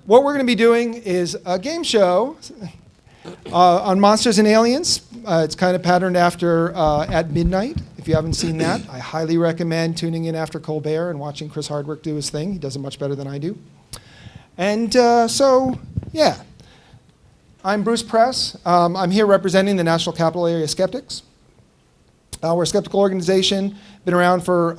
What we're going to be doing is a game show on Monsters and Aliens. It's kind of patterned after At Midnight. If you haven't seen that, I highly recommend tuning in after Colbert and watching Chris Hardwick do his thing. He does it much better than I do. And yeah. I'm Bruce Press. I'm here representing the National Capital Area Skeptics. We're a skeptical organization, been around for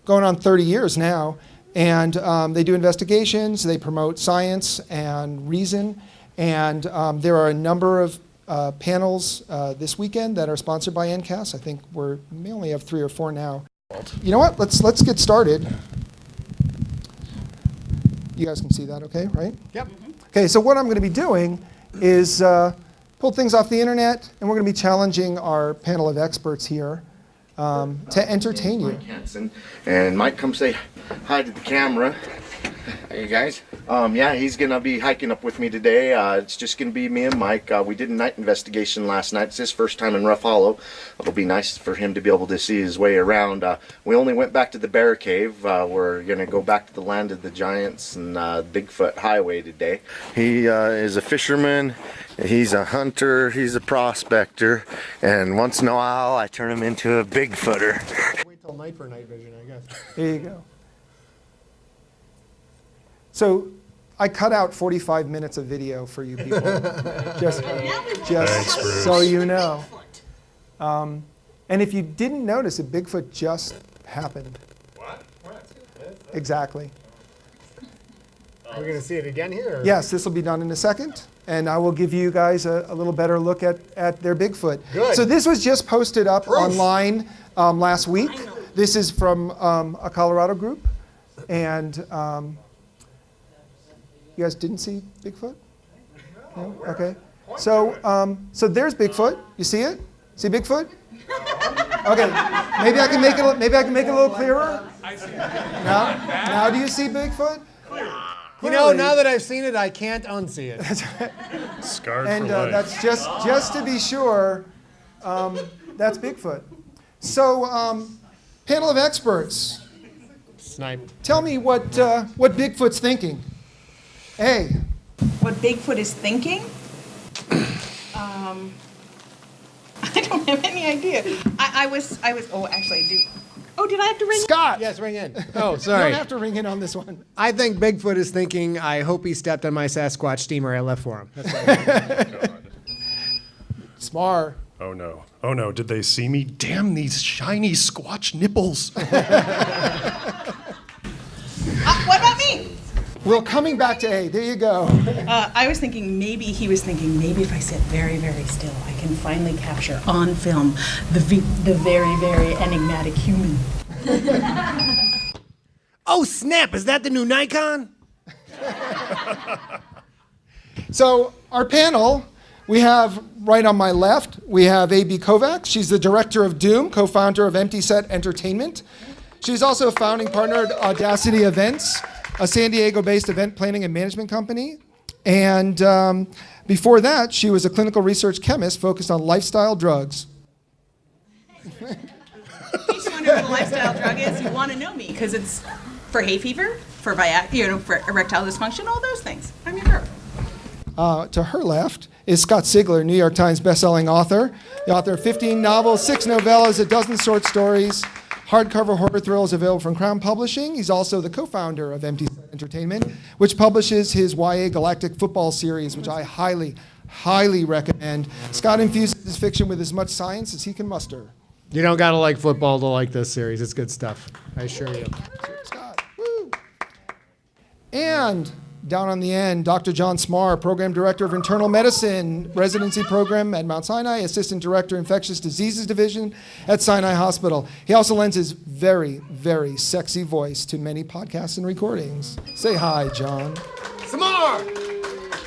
going on 30 years now. And they do investigations, they promote science and reason, and there are a number of panels this weekend that are sponsored by NCAS. I think we may only have 3 or 4 now. You know what? Let's get started. You guys can see that okay, right? Yep. Okay, so what I'm going to be doing is pull things off the internet, and we're going to be challenging our panel of experts here to entertain you. Mike Hansen. And Mike, come say hi to the camera. Hey guys. Yeah, he's gonna be hiking up with me today. It's just gonna be me and Mike. We did a night investigation last night. It's his first time in Rough Hollow. It'll be nice for him to be able to see his way around. We only went back to the Bear Cave. We're gonna go back to the land of the giants and Bigfoot Highway today. He is a fisherman. He's a hunter. He's a prospector. And once in a while, I turn him into a Bigfooter. Wait till night for night vision, I guess. There you go. So I cut out 45 minutes of video for you people, just so you know. And if you didn't notice it, Bigfoot just happened. What? Exactly. We're going to see it again here? Or? Yes, this will be done in a second. And I will give you guys a little better look at their Bigfoot. Good. So this was just posted up online last week. This is from a Colorado group. And you guys didn't see Bigfoot? No? Okay. So there's Bigfoot. You see it? See Bigfoot? Okay. Maybe I can make it. Maybe I can make it a little clearer. I see it. Now do you see Bigfoot? You know, now that I've seen it, I can't unsee it. Scarred And for life. that's just to be sure. That's Bigfoot. So, panel of experts. Snipe. Tell me what Bigfoot's thinking. Hey. What Bigfoot is thinking? I don't have any idea. I was. Oh, actually, I do. Oh, did I have to ring? Scott. Yes, ring in. Oh, You sorry. don't have to ring in on this one. I think Bigfoot is thinking, I hope he stepped on my Sasquatch steamer I left for him. That's what Cmar. Oh no. Oh no. Did they see me? Damn these shiny squatch nipples. What about me? Well, coming back to A. There you go. I was thinking maybe he was thinking maybe if I sit very, very still, I can finally capture on film the very, very enigmatic human. Oh, snap. Is that the new Nikon? So our panel, we have right on my left, we have AB Kovacs. She's the director of Doom, co-founder of Empty Set Entertainment. She's also a founding partner at Audacity Events, a San Diego-based event planning and management company. And before that, she was a clinical research chemist focused on lifestyle drugs. In case you wonder what a lifestyle drug is, you want to know me because it's for hay fever, for for erectile dysfunction, all those things. I'm your girl. To her left is Scott Sigler, New York Times bestselling author, the author of 15 novels, 6 novellas, a dozen short stories, hardcover horror thrills available from Crown Publishing. He's also the co-founder of Empty Set Entertainment, which publishes his YA Galactic Football series, which I highly, highly recommend. Scott infuses his fiction with as much science as he can muster. You don't got to like football to like this series. It's good stuff. I assure you. Scott, woo! And down on the end, Dr. John Cmar, Program Director of Internal Medicine Residency Program at Mount Sinai, Assistant Director, Infectious Diseases Division at Sinai Hospital. He also lends his very, very sexy voice to many podcasts and recordings. Say hi, John. Cmar!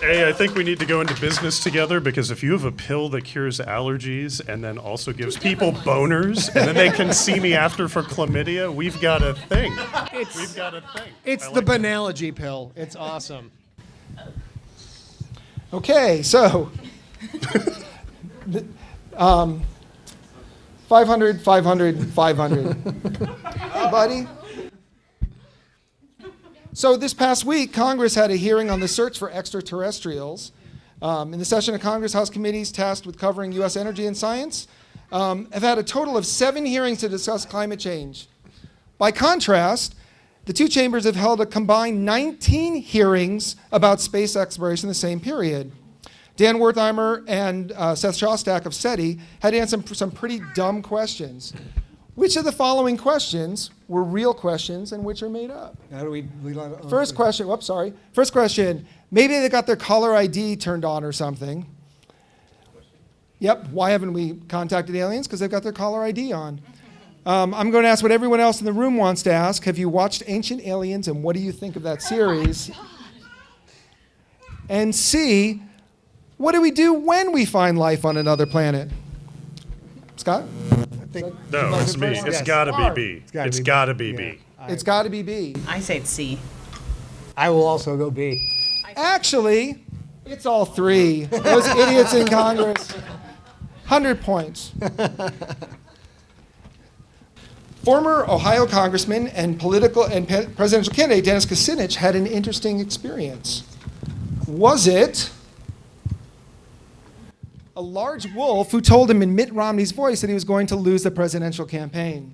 Hey, I think we need to go into business together because if you have a pill that cures allergies and then also gives people boners and then they can see me after for chlamydia, we've got a thing. We've got a thing. It's the Banalogy pill. It's awesome. Okay, so 500, 500, 500. Hey, buddy. So this past week, Congress had a hearing on the search for extraterrestrials. In the session of Congress, House committees tasked with covering U.S. energy and science have had a total of 7 hearings to discuss climate change. By contrast, the 2 chambers have held a combined 19 hearings about space exploration in the same period. Dan Wertheimer and Seth Shostak of SETI had answered some pretty dumb questions. Which of the following questions were real questions and which are made up? How do we First question, whoops, sorry. First question, maybe they got their caller ID turned on or something. Yep, why haven't we contacted aliens? Because they've got their caller ID on. I'm going to ask what everyone else in the room wants to ask. Have you watched Ancient Aliens and what do you think of that series? And C, what do we do when we find life on another planet? Scott? No, it's me. It's Yes. gotta be B. It's gotta be B. It's got to be B. I say it's C. I will also go B. Actually, it's all 3. Those idiots in Congress. 100 points. Former Ohio Congressman and political and presidential candidate Dennis Kucinich had an interesting experience. Was it a large wolf who told him in Mitt Romney's voice that he was going to lose the presidential campaign?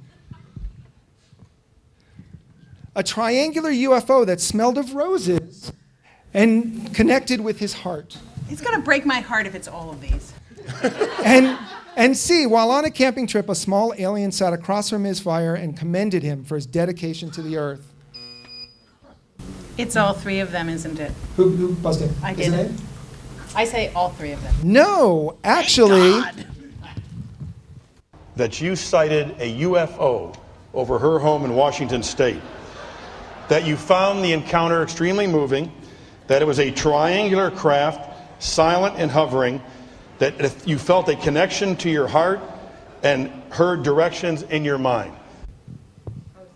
A triangular UFO that smelled of roses and connected with his heart. It's gonna break my heart if it's all of these. And C, while on a camping trip, a small alien sat across from his fire and commended him for his dedication to the earth. It's all 3 of them, isn't it? Who buzzed in? I Is did it it. I say all 3 of them. No, actually, that you sighted a UFO over her home in Washington State, that you found the encounter extremely moving, that it was a triangular craft, silent and hovering, that if you felt a connection to your heart and heard directions in your mind.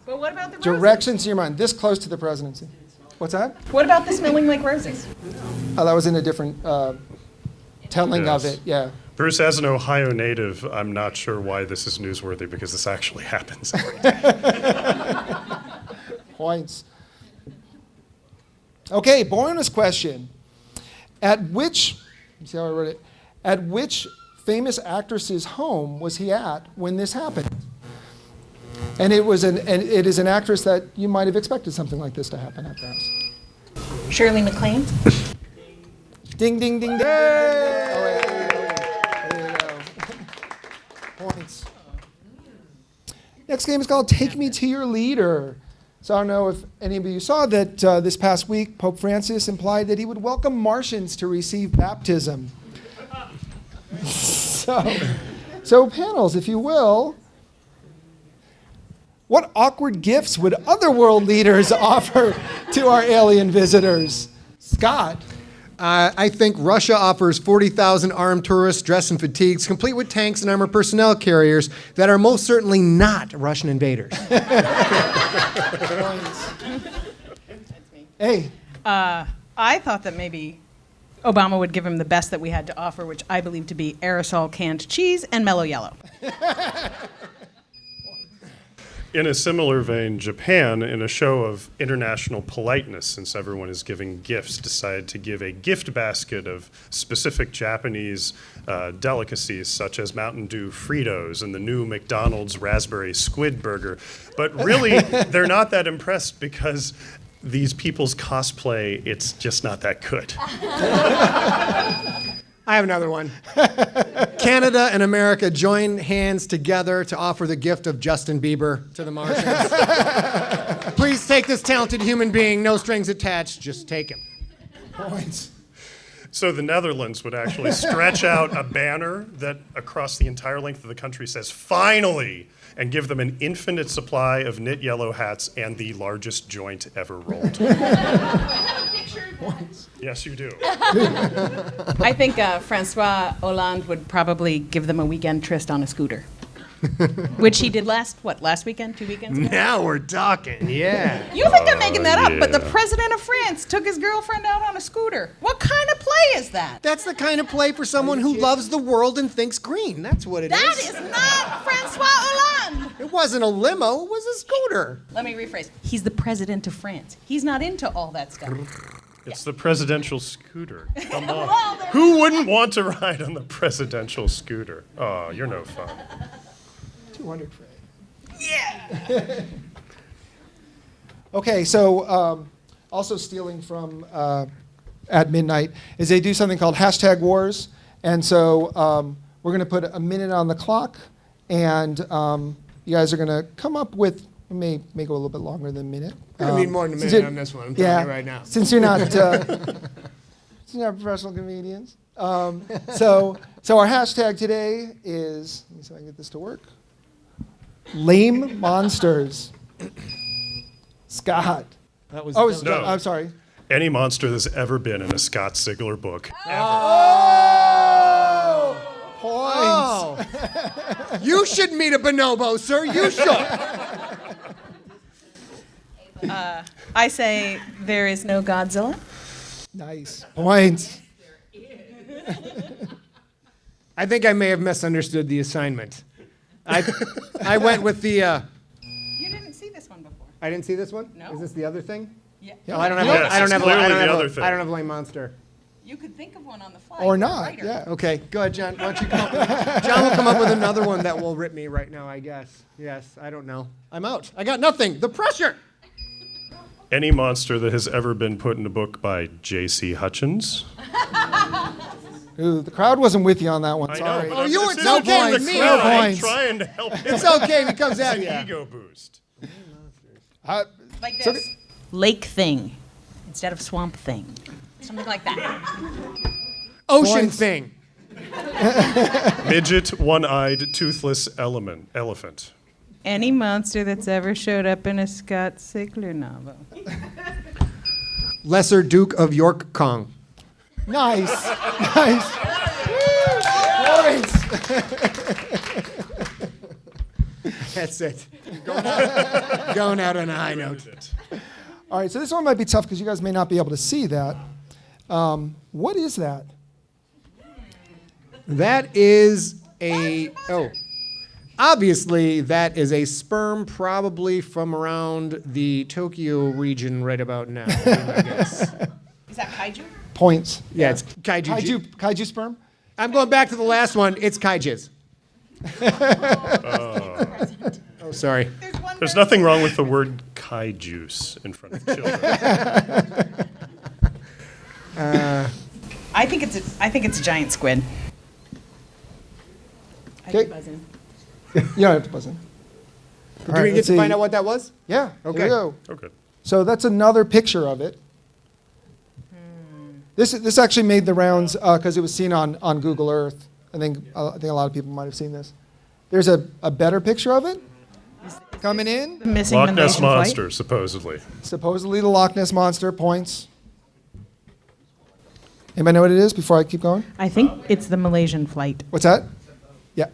But what about the roses? directions in your mind, this close to the presidency. What's that? What about the smelling like roses? Oh, that was in a different telling of Yes. it, yeah. Bruce, as an Ohio native, I'm not sure why this is newsworthy because this actually happens every day. Points. Okay, bonus question. Let me see how I wrote it. At which famous actress's home was he at when this happened? And it is an actress that you might have expected something like this to happen at their house. Shirley MacLaine? Ding, ding, ding, ding, ding, ding, ding. Oh, wait, there you go. Points. Next game is called Take Me to Your Leader. So I don't know if any of you saw that this past week, Pope Francis implied that he would welcome Martians to receive baptism. So panels, if you will, what awkward gifts would other world leaders offer to our alien visitors? Scott? I think Russia offers 40,000 armed tourists dressed in fatigues, complete with tanks and armored personnel carriers that are most certainly not Russian invaders. Hey, I thought that maybe Obama would give him the best that we had to offer, which I believe to be aerosol canned cheese and mellow yellow. In a similar vein, Japan, in a show of international politeness, since everyone is giving gifts, decided to give a gift basket of specific Japanese delicacies, such as Mountain Dew Fritos and the new McDonald's Raspberry Squid Burger. But really, they're not that impressed because these people's cosplay, it's just not that good. I have another one. Canada and America join hands together to offer the gift of Justin Bieber to the Martians. Please take this talented human being, no strings attached, just take him. points. So the Netherlands would actually stretch out a banner that across the entire length of the country says, "Finally!" and give them an infinite supply of knit yellow hats and the largest joint ever rolled. Yes, you do. I think Francois Hollande would probably give them a weekend tryst on a scooter. Which he did last weekend, 2 weekends ago? Now we're talking, yeah. You think I'm making that up, but the yeah. president of France took his girlfriend out on a scooter. What kind of play is that? That's the kind of play for someone who loves the world and thinks green. That's what it is. That is not Francois Hollande. It wasn't a limo, it was a scooter. Let me rephrase. He's the president of France. He's not into all that stuff. It's the presidential scooter. Come on. Who wouldn't want to ride on the presidential scooter? Oh, you're no fun. 200 Fred. Yeah. Okay, so also stealing from at midnight is they do something called hashtag wars, and so we're going to put a minute on the clock, and you guys are going to come up with. It may go a little bit longer than a minute. We're going to need more than a minute on this one, I'm telling you right now. Since you're not professional comedians. So our hashtag today is, let me see if I can get this to work. Lame monsters. Scott. That was No. I'm sorry. Any monster that's ever been in a Scott Sigler book. Points. You should meet a bonobo, sir. You should. I say there is no Godzilla. Nice. Points. I think I may have misunderstood the assignment. I went with the. You didn't see this one before. I didn't see this one. No. Is this the other thing? Yeah. Oh, I don't have. Yes, I don't it's have. clearly I don't the have other thing. I don't have a lame monster. You could think of one on the fly. Or You're a not. writer. Yeah. Okay, go ahead, John. Why don't you come up with, John will come up with another one that will rip me right now, I guess. Yes, I don't know. I'm out. I got nothing. The pressure. Any monster that has ever been put in a book by J.C. Hutchins. Ooh, the crowd wasn't with you on that one. I Sorry. know, Oh, you were it's no okay points. with the Me. crowd. No I'm points. trying to help him. It's okay if he comes at It's you. an ego boost. Like So- this. Lake thing instead of swamp thing. Something like that. Ocean Points. thing. Midget, one-eyed, toothless elephant. Any monster that's ever showed up in a Scott Sigler novel. Lesser Duke of York Kong. Nice. Nice. Points. That's it. Going out on a high note. All right, so this one might be tough because you guys may not be able to see that. What is that? That is obviously that is a sperm probably from around the Tokyo region right about now, I guess. Is that kaiju? Points. Yeah, it's kaiju. Kaiju sperm? I'm going back to the last one. It's kaijiz. Oh, sorry. There's nothing wrong with the word juice in front of children. I think it's a giant squid. Okay. Buzzing. You don't have to buzz in. Do we get to find out what that was? Yeah, Okay. here we go. Okay. So that's another picture of it. This actually made the rounds because it was seen on Google Earth. I think a lot of people might have seen this. There's a better picture of it coming in. Missing Loch the Ness Malaysian Monster, supposedly. Supposedly the Loch Ness Monster. Points. Anybody know what it is before I keep going? I think it's the Malaysian flight. What's that? Yeah.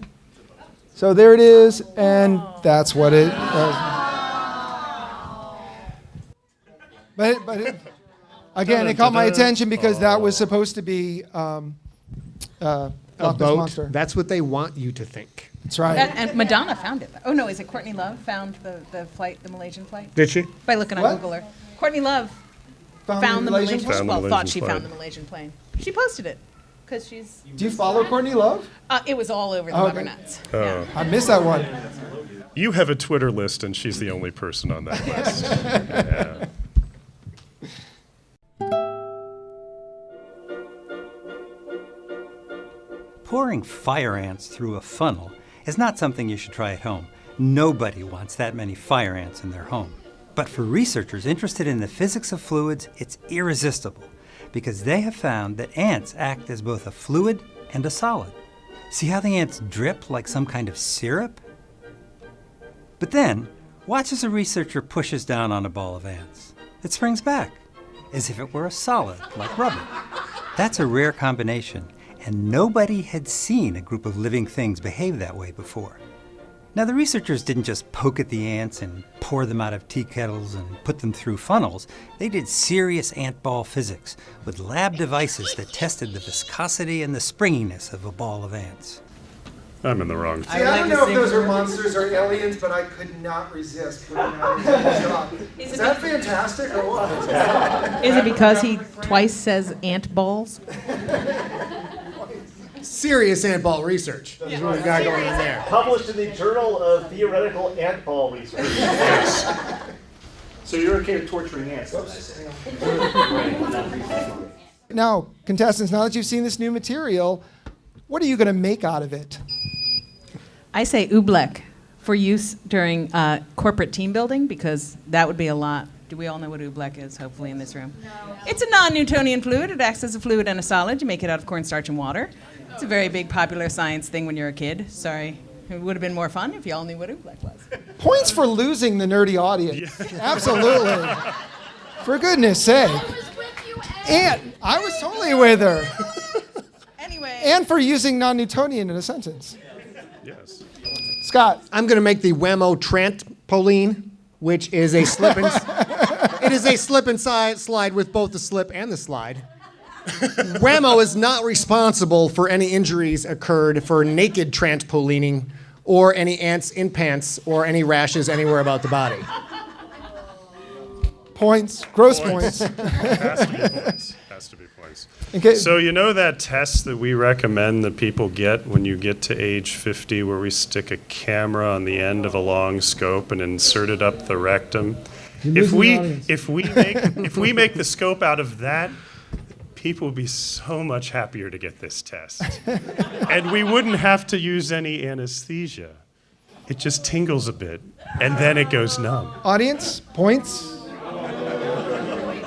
So there it is, and that's what it was. But again, it caught my attention because that was supposed to be Loch A Ness boat. Monster. That's what they want you to think. That's right. And Madonna found it. Oh no, is it Courtney Love found the flight, the Malaysian flight? Did she? By looking on What? Google Earth. Courtney Love found the Malaysian Found the well, Malaysian thought she plane. found the Malaysian plane. She posted it because she's. Do you follow Courtney Love? It was all over the Oh, okay. Butternutts. Oh. Yeah. I missed that one. You have a Twitter list, and she's the only person on that list. Yeah. Pouring fire ants through a funnel is not something you should try at home. Nobody wants that many fire ants in their home. But for researchers interested in the physics of fluids, it's irresistible because they have found that ants act as both a fluid and a solid. See how the ants drip like some kind of syrup? But then, watch as a researcher pushes down on a ball of ants. It springs back, as if it were a solid, like rubber. That's a rare combination, and nobody had seen a group of living things behave that way before. Now, the researchers didn't just poke at the ants and pour them out of tea kettles and put them through funnels. They did serious ant ball physics with lab devices that tested the viscosity and the springiness of a ball of ants. I'm in the wrong. See, I don't know if those are monsters or aliens, but I could not resist putting out a shot. Is that fantastic or what? Is it because he twice says ant balls? Serious ant ball research is what we've got going on there. Published in the Journal of Theoretical Ant Ball Research. So you're okay with torturing ants? Now, contestants, now that you've seen this new material, what are you going to make out of it? I say oobleck for use during corporate team building because that would be a lot. Do we all know what oobleck is, hopefully, in this room? No. It's a non-Newtonian fluid. It acts as a fluid and a solid. You make it out of cornstarch and water. It's a very big popular science thing when you're a kid. Sorry. It would have been more fun if you all knew what oobleck was. Points for losing the nerdy audience. Absolutely. For goodness sake. And I was totally with her. Anyway. And for using non-Newtonian in a sentence. Yes. Scott. I'm going to make the Whammo trampoline, which is a slip and it is a slip and slide with both the slip and the slide. Whammo is not responsible for any injuries occurred for naked trampolining or any ants in pants or any rashes anywhere about the body. Points. Gross points. Has to be points. Has to be points. Okay. So you know that test that we recommend that people get when you get to age 50 where we stick a camera on the end of a long scope and insert it up the rectum? If we make the scope out of that, people would be so much happier to get this test. And we wouldn't have to use any anesthesia. It just tingles a bit, and then it goes numb. Audience, points?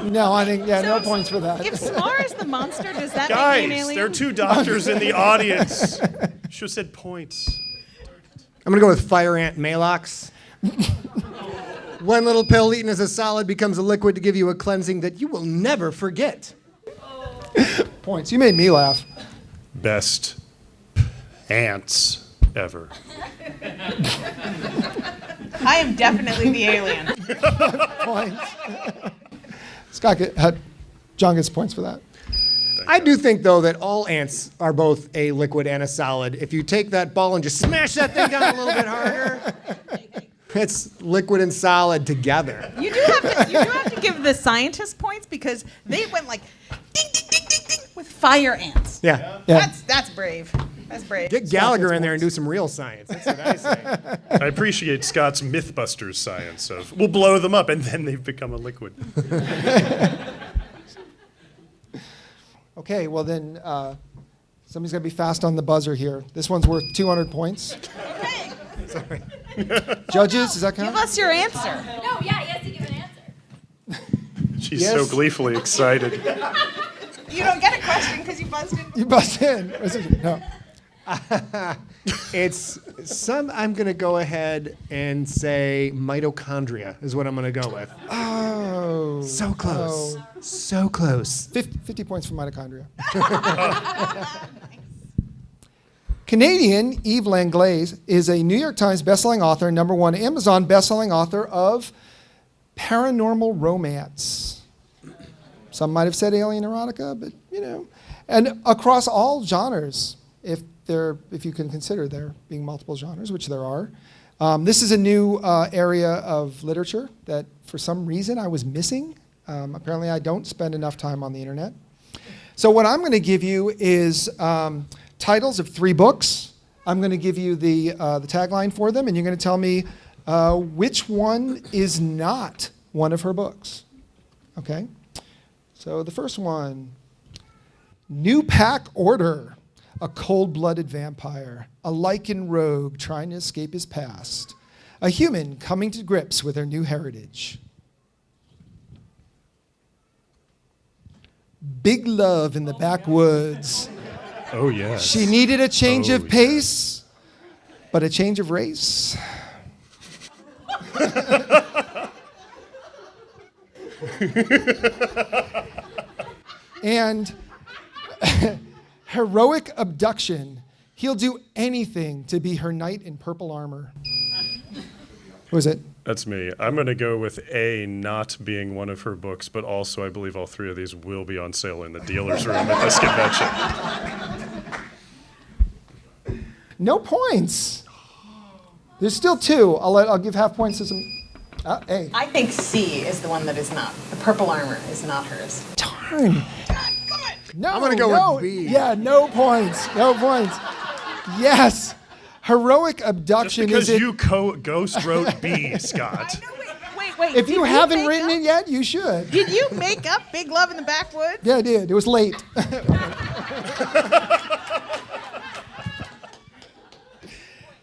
No, I think, no points for that. If Cmar is the monster, does that make Guys, me an alien? there are two doctors in the audience. Should have said points. I'm going to go with fire ant Malox. One little pill eaten as a solid becomes a liquid to give you a cleansing that you will never forget. Points. You made me laugh. Best ants ever. I am definitely the alien. Points. Scott, John gets points for that. I do think, though, that all ants are both a liquid and a solid. If you take that ball and just smash that thing down a little bit harder, it's liquid and solid together. You do have to give the scientists points because they went like ding, ding, ding, ding, ding with fire ants. Yeah. That's brave. That's brave. Get Gallagher in there and do some real science. That's what I say. I appreciate Scott's Mythbusters science of we'll blow them up and then they've become a liquid. Okay, well then, somebody's got to be fast on the buzzer here. This one's worth 200 points. Okay. Sorry. Judges, does that count? Give us your answer. No, yeah, he has to give an answer. She's Yes. so gleefully excited. You don't get a question because you buzzed in. You bust in. No. It's I'm going to go ahead and say mitochondria is what I'm going to go with. Oh. So close. Oh. So close. 50 points for mitochondria. Canadian Yves Langlaise is a New York Times bestselling author, #1 Amazon bestselling author of paranormal romance. Some might have said alien erotica, but and across all genres, if you can consider there being multiple genres, which there are. This is a new area of literature that for some reason I was missing. Apparently I don't spend enough time on the internet. So what I'm going to give you is titles of 3 books. I'm going to give you the tagline for them, and you're going to tell me which one is not one of her books. Okay? So the first one, New Pack Order, a cold-blooded vampire, a lichen rogue trying to escape his past, a human coming to grips with her new heritage. Big love in the backwoods. Oh, yes. She needed a change of pace, but a change of race. And heroic abduction. He'll do anything to be her knight in purple armor. Who is it? That's me. I'm going to go with A, not being one of her books, but also I believe all three of these will be on sale in the dealer's room at this convention. No points. There's still two. I'll give half points to some. A. I think C is the one that is not. The purple armor is not hers. Darn. No, I'm gonna go with B. Yeah, no points. No points. Yes. Heroic Just abduction because is it. you ghost wrote B, Scott. Wait. If you haven't make written up, it yet, you should. Did you make up Big Love in the Backwoods? Yeah, I did. It was late.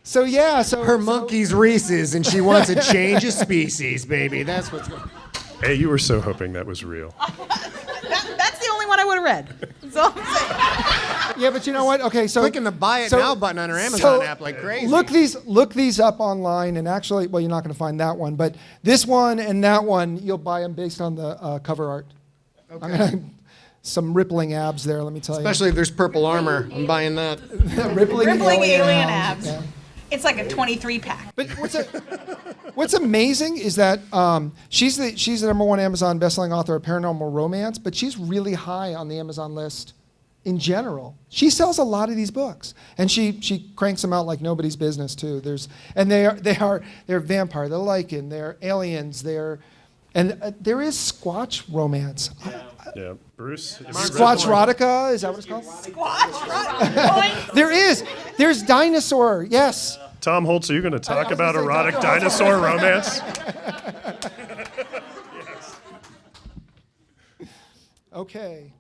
So Her monkey's Reese's, and she wants a change of species, baby. That's what's going on. Hey, you were so hoping that was real. That's the only one I would have read. That's all I'm saying. Yeah, but you know what? Okay, so Clicking the Buy It so- Now button on her Amazon so app like crazy. Look these up online, and actually, well, you're not going to find that one, but this one and that one, you'll buy them based on the cover art. Okay. Some rippling abs there, let me tell Especially if there's purple armar. I'm buying that. you. rippling alien abs. Yeah. It's like a 23 pack. But what's amazing is that she's the #1 Amazon bestselling author of paranormal romance, but she's really high on the Amazon list in general. She sells a lot of these books, and she cranks them out like nobody's business too. They're vampire, they're lycan, they're aliens, there is Squatch romance. Yeah, Bruce. have you read Squatch one? erotica, is that what it's called? There's dinosaur, yes. Tom Holtz, are you going to talk was about gonna say erotic Tom Holtz. dinosaur romance? Okay.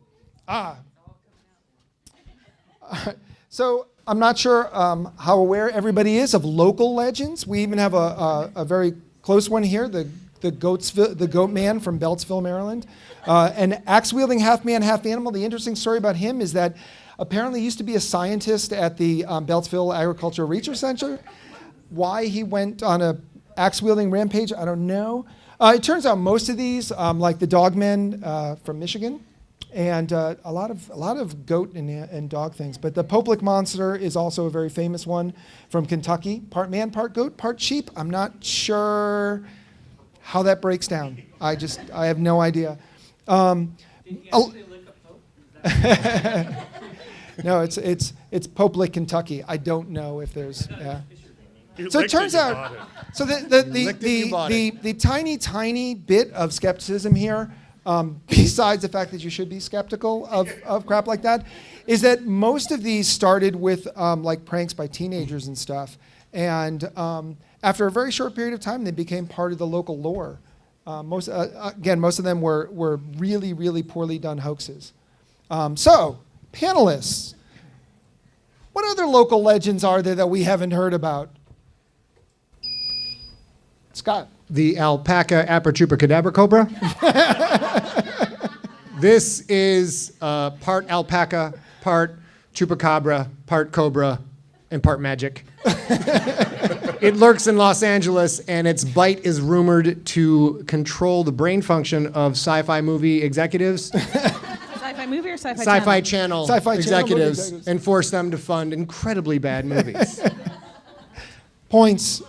So I'm not sure how aware everybody is of local legends. We even have a very close one here, the Goat Man from Beltsville, Maryland. An axe-wielding half-man, half-animal. The interesting story about him is that apparently he used to be a scientist at the Beltsville Agricultural Research Center. Why he went on a axe-wielding rampage, I don't know. It turns out most of these, like the Dogmen from Michigan, and a lot of goat and dog things. But the Poplick monster is also a very famous one from Kentucky. Part man, part goat, part sheep. I'm not sure how that breaks down. I have no idea. No, it's Poplick, Kentucky. I don't know if there's. Yeah. So it turns out, so the tiny bit of skepticism here, besides the fact that you should be skeptical of crap like that, is that most of these started with like pranks by teenagers and stuff, and after a very short period of time, they became part of the local lore. Most of them were really, really poorly done hoaxes. So, panelists, what other local legends are there that we haven't heard about? Scott. The alpaca aperchupacadabra cobra. This is part alpaca, part chupacabra, part cobra, and part magic. It lurks in Los Angeles, and its bite is rumored to control the brain function of sci-fi movie executives. Sci-fi movie or sci-fi Sci-fi channel? channel Movie executives, executives. and force them to fund incredibly bad movies. Points.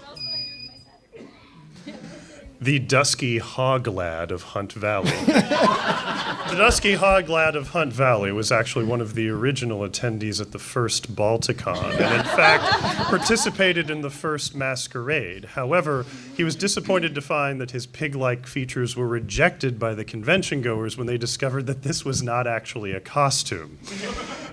The Dusky Hog Lad of Hunt Valley. The Dusky Hog Lad of Hunt Valley was actually one of the original attendees at the first BaltiCon, and in fact participated in the first masquerade. However, he was disappointed to find that his pig-like features were rejected by the convention goers when they discovered that this was not actually a costume.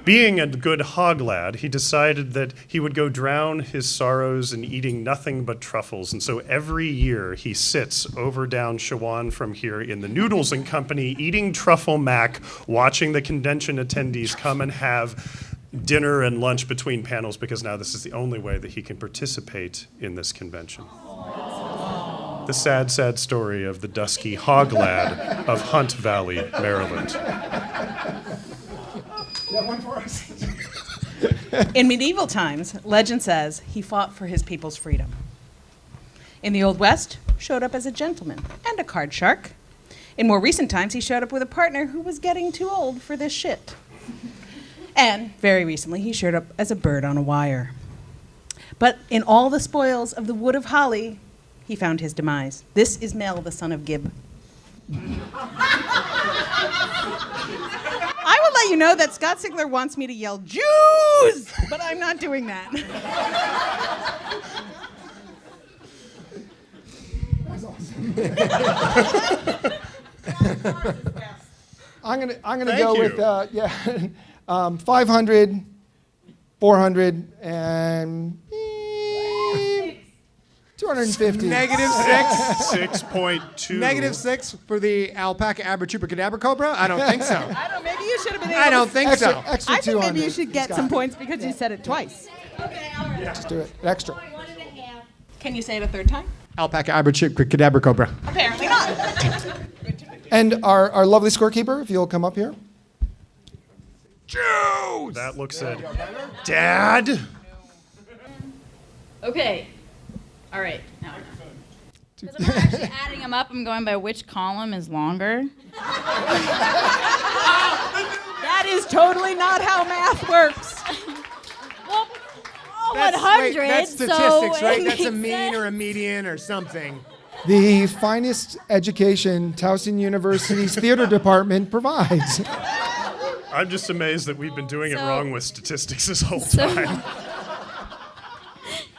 Being a good hog lad, he decided that he would go drown his sorrows in eating nothing but truffles, and so every year he sits over down Shawan from here in the Noodles and Company, eating truffle mac, watching the convention attendees come and have dinner and lunch between panels, because now this is the only way that he can participate in this convention. The sad, sad story of the Dusky Hog Lad of Hunt Valley, Maryland. In medieval times, legend says he fought for his people's freedom. In the Old West, showed up as a gentleman and a card shark. In more recent times, he showed up with a partner who was getting too old for this shit. And very recently, he showed up as a bird on a wire. But in all the spoils of the Wood of Holly, he found his demise. This is Mel, the son of Gib. I will let you know that Scott Sigler wants me to yell Jews, but I'm not doing that. I'm gonna Thank go you. with 500, 400, and 250. Negative 6. 6.2. Negative 6 for the alpaca abracadabra cobra? I don't think so. I don't know, maybe you should have been able I don't think Extra, so. extra I think 200. maybe you should get Scott. some points because you said it twice. Okay, all right. Just do it. Extra. 1.5. Can you say it a third time? Alpaca abracadabra cobra. Apparently not. And our lovely scorekeeper, if you'll come up here. That looks at Dad. Okay. All right. Now. Because I'm not actually adding them up. I'm going by which column is longer. That is totally not how math works. Well, all That's, 100. wait, that's so statistics, right? it That's a makes mean sense. or a median or something. The finest education Towson University's theater department provides. I'm just amazed that we've been doing it So- wrong with statistics this whole time.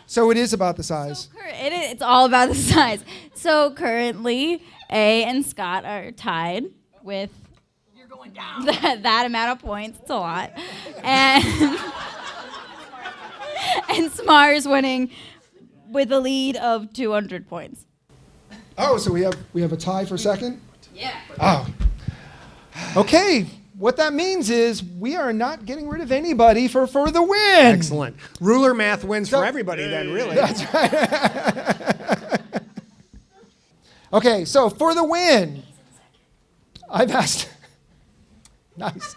So it is about the size. It's all about the size. So currently, A and Scott are tied with that amount of points. It's a lot. And and Cmar is winning with a lead of 200 points. Oh, so we have a tie for second? Yeah. Oh. Okay. What that means is we are not getting rid of anybody for the win. Excellent. Ruler math wins for everybody then, really. Okay, so for the win, I've asked. Nice.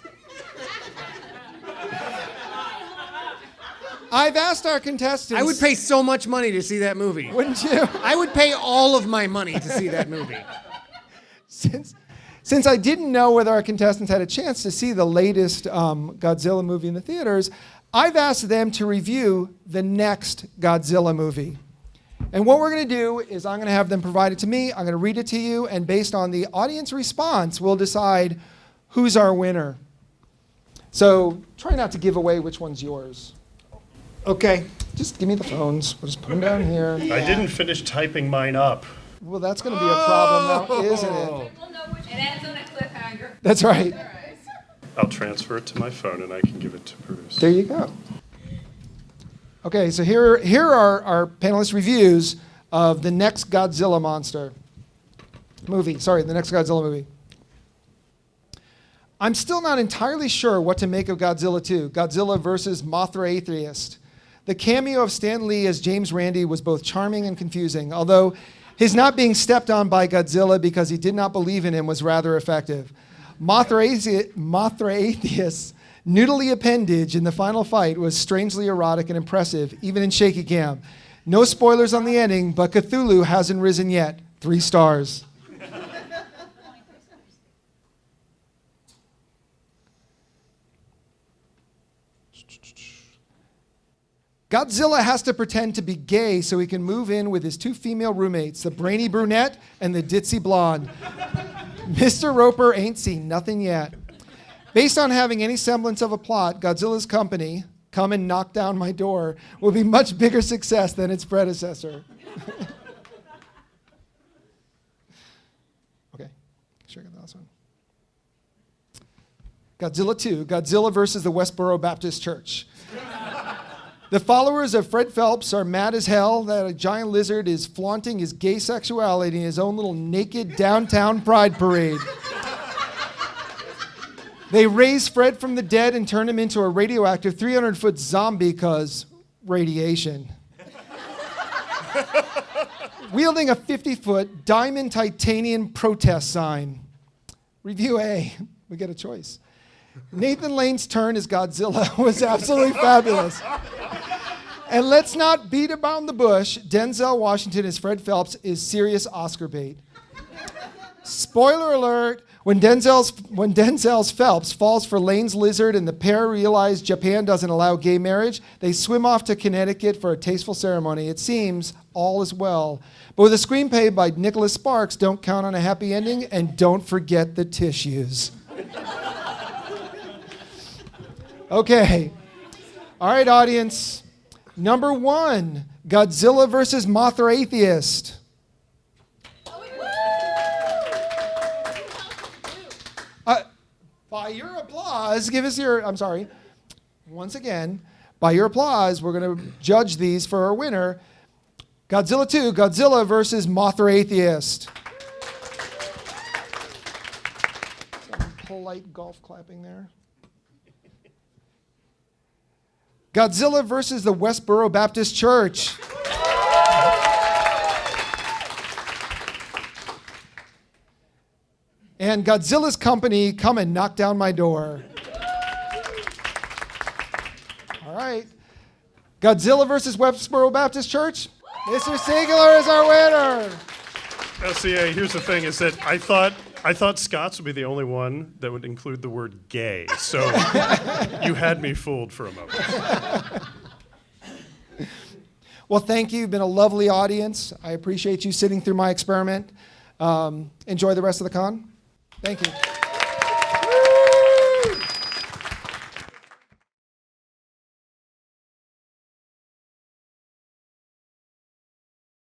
I've asked our contestants. I would pay so much money to see that movie. Wouldn't you? I would pay all of my money to see that movie. Since I didn't know whether our contestants had a chance to see the latest Godzilla movie in the theaters, I've asked them to review the next Godzilla movie. And what we're going to do is I'm going to have them provide it to me, I'm going to read it to you, and based on the audience response, we'll decide who's our winner. So try not to give away which one's yours. Okay, just give me the phones. We'll just put them down here. I didn't finish typing mine up. Well, that's going to be a problem now, isn't it? We'll know which it ends on a cliffhanger. That's right. I'll transfer it to my phone and I can give it to Bruce. There you go. Okay, so here are our panelist reviews of the next Godzilla the next Godzilla movie. I'm still not entirely sure what to make of Godzilla 2, Godzilla versus Mothra Atheist. The cameo of Stan Lee as James Randi was both charming and confusing, although his not being stepped on by Godzilla because he did not believe in him was rather effective. Mothra Atheist's noodly appendage in the final fight was strangely erotic and impressive, even in shaky cam. No spoilers on the ending, but Cthulhu hasn't risen yet. 3 stars. Godzilla has to pretend to be gay so he can move in with his 2 female roommates, the brainy brunette and the ditzy blonde. Mr. Roper ain't seen nothing yet. Based on having any semblance of a plot, Godzilla's company, Come and Knock Down My Door, will be much bigger success than its predecessor. Okay, sure I got the last one. Godzilla 2, Godzilla versus the Westboro Baptist Church. The followers of Fred Phelps are mad as hell that a giant lizard is flaunting his gay sexuality in his own little naked downtown pride parade. They raise Fred from the dead and turn him into a radioactive 300-foot zombie because radiation. Wielding a 50-foot diamond titanium protest sign. Review A. We get a choice. Nathan Lane's turn as Godzilla was absolutely fabulous. And let's not beat around the bush. Denzel Washington as Fred Phelps is serious Oscar bait. Spoiler alert, When Denzel's Phelps falls for Lane's lizard and the pair realize Japan doesn't allow gay marriage, they swim off to Connecticut for a tasteful ceremony. It seems all is well. But with a screenplay by Nicholas Sparks, don't count on a happy ending, and don't forget the tissues. Okay. All right, audience. Number 1, Godzilla versus Mothra Atheist. By your applause, give us your, I'm sorry, once again, by your applause, we're going to judge these for our winner. Godzilla 2, Godzilla versus Mothra Atheist. Some polite golf clapping there. Godzilla versus the Westboro Baptist Church. And Godzilla's company, come and knock down my door. All right. Godzilla versus Westboro Baptist Church. Mr. Sigler is our winner. LCA, here's the thing, is that I thought Scott's would be the only one that would include the word gay. So you had me fooled for a moment. Well, thank you. You've been a lovely audience. I appreciate you sitting through my experiment. Enjoy the rest of the con. Thank you.